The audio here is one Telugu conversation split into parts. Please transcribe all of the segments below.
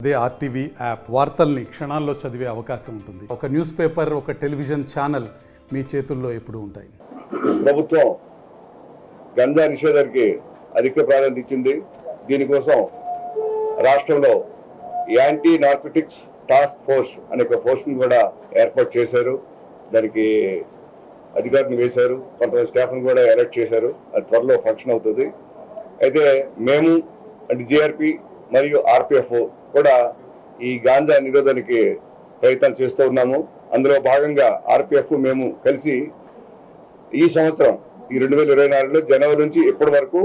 అదే ఆర్టీవీ యాప్ వార్తల్ని క్షణాల్లో చదివే అవకాశం ఉంటుంది. ఒక న్యూస్ పేపర్, ఒక టెలివిజన్ ఛానల్ మీ చేతుల్లో ఎప్పుడూ ఉంటాయి. ప్రభుత్వం గంజా నిషేధానికి అధిక ప్రాధాన్యత ఇచ్చింది. దీనికోసం రాష్ట్రంలో యాంటీ నార్కోటిక్స్ టాస్క్ ఫోర్స్ అనే ఒక ఫోర్స్ని కూడా ఏర్పాటు చేశారు. దానికి అధికారులను వేశారు, కొంతమంది స్టాఫ్ను కూడా ఎలక్ట్ చేశారు. అది త్వరలో ఫంక్షన్ అవుతుంది. అయితే మేము అంటే జిఆర్పి మరియు ఆర్పిఎఫ్ కూడా ఈ గాంజా నిరోధానికి ప్రయత్నాలు చేస్తూ ఉన్నాము. అందులో భాగంగా ఆర్పిఎఫ్ మేము కలిసి ఈ సంవత్సరం ఈ 2024లో జనవరి నుంచి ఇప్పటి వరకు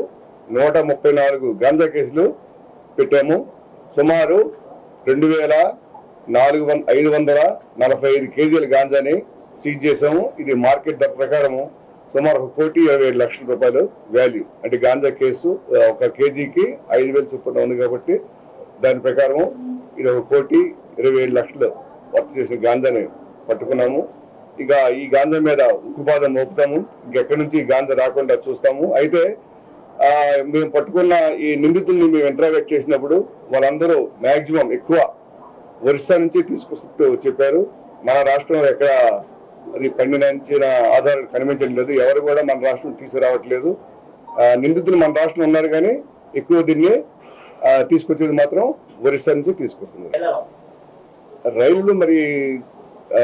134 గాంజా కేసులు పెట్టాము. సుమారు 2545 కేజీల గాంజాని సీజ్ చేసాము. ఇది మార్కెట్ ధర ప్రకారము సుమారు 1,27,00,000 రూపాయలు వాల్యూ. అంటే గాంజా కేసు ఒక కేజీకి 5,000 చొప్పున ఉంది కాబట్టి దాని ప్రకారం ఇది 1,27,00,000 వర్క్ చేసిన గాంజాని పట్టుకున్నాము. ఇక ఈ గాంజా మీద ఉక్కుపాదం మోపుతాము. ఇంకెక్కడి నుంచి ఈ గాంజా రాకుండా చూస్తాము. అయితే మేము పట్టుకున్న ఈ నిందితుల్ని మేము ఇంటరాగేట్ చేసినప్పుడు వాళ్ళందరూ మ్యాక్సిమం ఎక్కువ ఒరిస్సా నుంచి తీసుకొస్తూ చెప్పారు. మన రాష్ట్రంలో ఎక్కడ అది పండించిన ఆధారాలు కనిపించడం లేదు. ఎవరు కూడా మన రాష్ట్రం తీసుకురావట్లేదు. నిందితులు మన రాష్ట్రంలో ఉన్నారు కానీ ఎక్కువ దీన్ని తీసుకొచ్చేది మాత్రం ఒరిస్సా నుంచి తీసుకొస్తుంది. రైలు మరి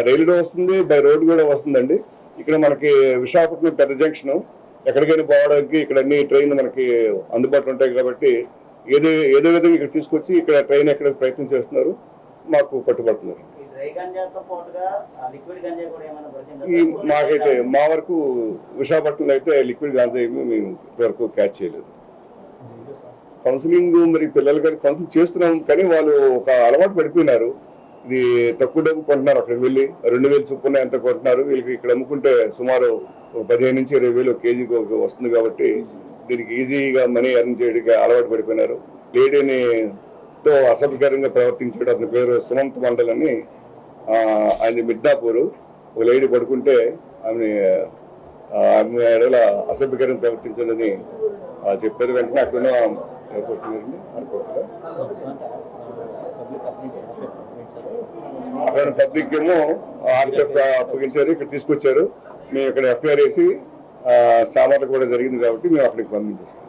రైలులో వస్తుంది, బై రోడ్ కూడా వస్తుందండి. ఇక్కడ మనకి విశాఖపట్నం పెద్ద జంక్షన్, ఎక్కడికైనా పోవడానికి ఇక్కడ అన్ని ట్రైన్లు మనకి అందుబాటులో ఉంటాయి కాబట్టి ఏదో విధంగా ఇక్కడ తీసుకొచ్చి ఇక్కడ ట్రైన్ ఎక్కడ ప్రయత్నం చేస్తున్నారు, మాకు పట్టుబడుతున్నారు. మాకైతే మా వరకు విశాఖపట్నంలో అయితే లిక్విడ్ గాంజా ఏమి మేము ఇంతవరకు క్యాచ్ చేయలేదు. కౌన్సిలింగ్ మరి పిల్లలు కానీ కౌన్సిలింగ్ చేస్తున్నాం కానీ వాళ్ళు ఒక అలవాటు పడిపోయినారు. ఇది తక్కువ డబ్బు కొంటున్నారు, అక్కడికి వెళ్ళి 2,000 చొప్పున ఎంత కొంటున్నారు. వీళ్ళకి ఇక్కడ అమ్ముకుంటే సుమారు 15 నుంచి 20,000 కేజీకి వస్తుంది కాబట్టి దీనికి ఈజీగా మనీ ఎర్న్ చేయడానికి అలవాటు పడిపోయినారు. లేడీతో అసభ్యకరంగా ప్రవర్తించాడు. అతని పేరు సుమంత్ మండల్ అని, ఆయన మిడ్నాపూర్. ఒక లేడీ పడుకుంటే ఆమె ఎడల అసభ్యకరంగా ప్రవర్తించాలని చెప్పారు. వెంటనే అక్కడ పబ్లిక్ ఏమో ఆర్పిఎఫ్ అప్పగించారు, ఇక్కడ తీసుకొచ్చారు. మేము ఇక్కడ ఎఫ్ఐఆర్ వేసి సామాన్లు కూడా జరిగింది కాబట్టి మేము అక్కడికి పంపించేస్తాం.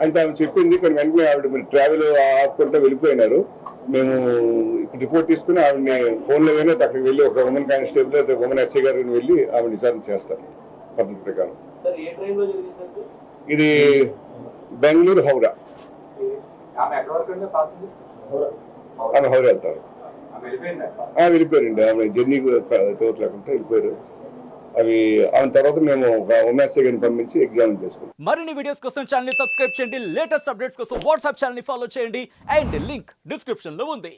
అంటే ఆమె చెప్పింది కానీ వెంటనే ఆవిడ మీరు ట్రావెల్ ఆపుకుంటూ వెళ్ళిపోయినారు. మేము ఇప్పుడు రిపోర్ట్ తీసుకుని ఆవిడని ఫోన్లో అయినా అక్కడికి వెళ్ళి ఒక ఉమెన్ కానిస్టేబుల్ అయితే ఉమెన్ ఎస్ఐ గారిని వెళ్ళి ఆవిడ విచారణ చేస్తారు పద్ధతి ప్రకారం. ఇది బెంగళూరు హౌరా. ఆమె హౌరా వెళ్తారు. వెళ్ళిపోయారండి. ఆమె జర్నీ తోట లేకుండా వెళ్ళిపోయారు. అవి ఆమె తర్వాత మేము ఒక ఉమెన్ ఎస్ఐ గారిని పంపించి ఎగ్జామిన్ చేసుకుంటాం. మరిన్ని వీడియోస్ కోసం ఛానల్ ని సబ్స్క్రైబ్ చేయండి. లేటెస్ట్ అప్డేట్స్ కోసం వాట్సాప్ ఛానల్ ని ఫాలో చేయండి. అండ్ లింక్ డిస్క్రిప్షన్ లో ఉంది.